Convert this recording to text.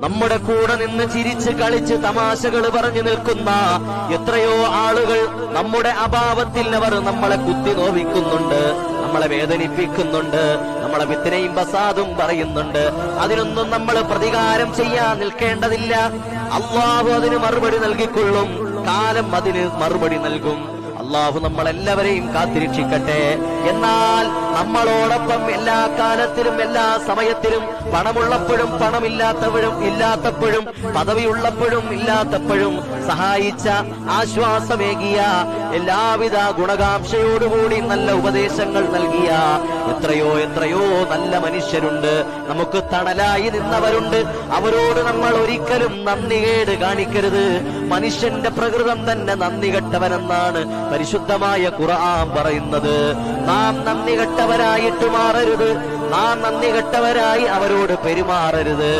നമ്മുടെ കൂടെ നിന്ന് ചിരിച്ച് കളിച്ച് തമാശകൾ പറഞ്ഞു നിൽക്കുന്ന എത്രയോ ആളുകൾ നമ്മുടെ അഭാവത്തിൽ അവർ നമ്മളെ കുത്തി നോവിക്കുന്നുണ്ട്, നമ്മളെ വേദനിപ്പിക്കുന്നുണ്ട്, നമ്മളെ വിത്തിനെയും ബസാദും പറയുന്നുണ്ട്. അതിനൊന്നും നമ്മൾ പ്രതികാരം ചെയ്യാൻ നിൽക്കേണ്ടതില്ല. അള്ളാഹു അതിന് മറുപടി നൽകിക്കൊള്ളും. കാലം അതിന് മറുപടി നൽകും. അള്ളാഹു നമ്മളെല്ലാവരെയും കാത്തിരക്ഷിക്കട്ടെ. എന്നാൽ നമ്മളോടൊപ്പം എല്ലാ കാലത്തിലും എല്ലാ സമയത്തിലും പണമുള്ളപ്പോഴും ഇല്ലാത്തപ്പോഴും പദവിയുള്ളപ്പോഴും ഇല്ലാത്തപ്പോഴും സഹായിച്ച, ആശ്വാസമേകിയ, എല്ലാവിധ ഗുണകാംക്ഷയോടുകൂടി നല്ല ഉപദേശങ്ങൾ നൽകിയ എത്രയോ നല്ല മനുഷ്യരുണ്ട്. നമുക്ക് തണലായി നിന്നവരുണ്ട്. അവരോട് നമ്മൾ ഒരിക്കലും നന്ദികേട് കാണിക്കരുത്. മനുഷ്യന്റെ പ്രകൃതം തന്നെ നന്ദി കെട്ടവനെന്നാണ് പരിശുദ്ധമായ ഖുർആൻ പറയുന്നത്. നാം നന്ദി കെട്ടവരായിട്ട് മാറരുത്. നാം നന്ദി കെട്ടവരായി അവരോട് പെരുമാറരുത്.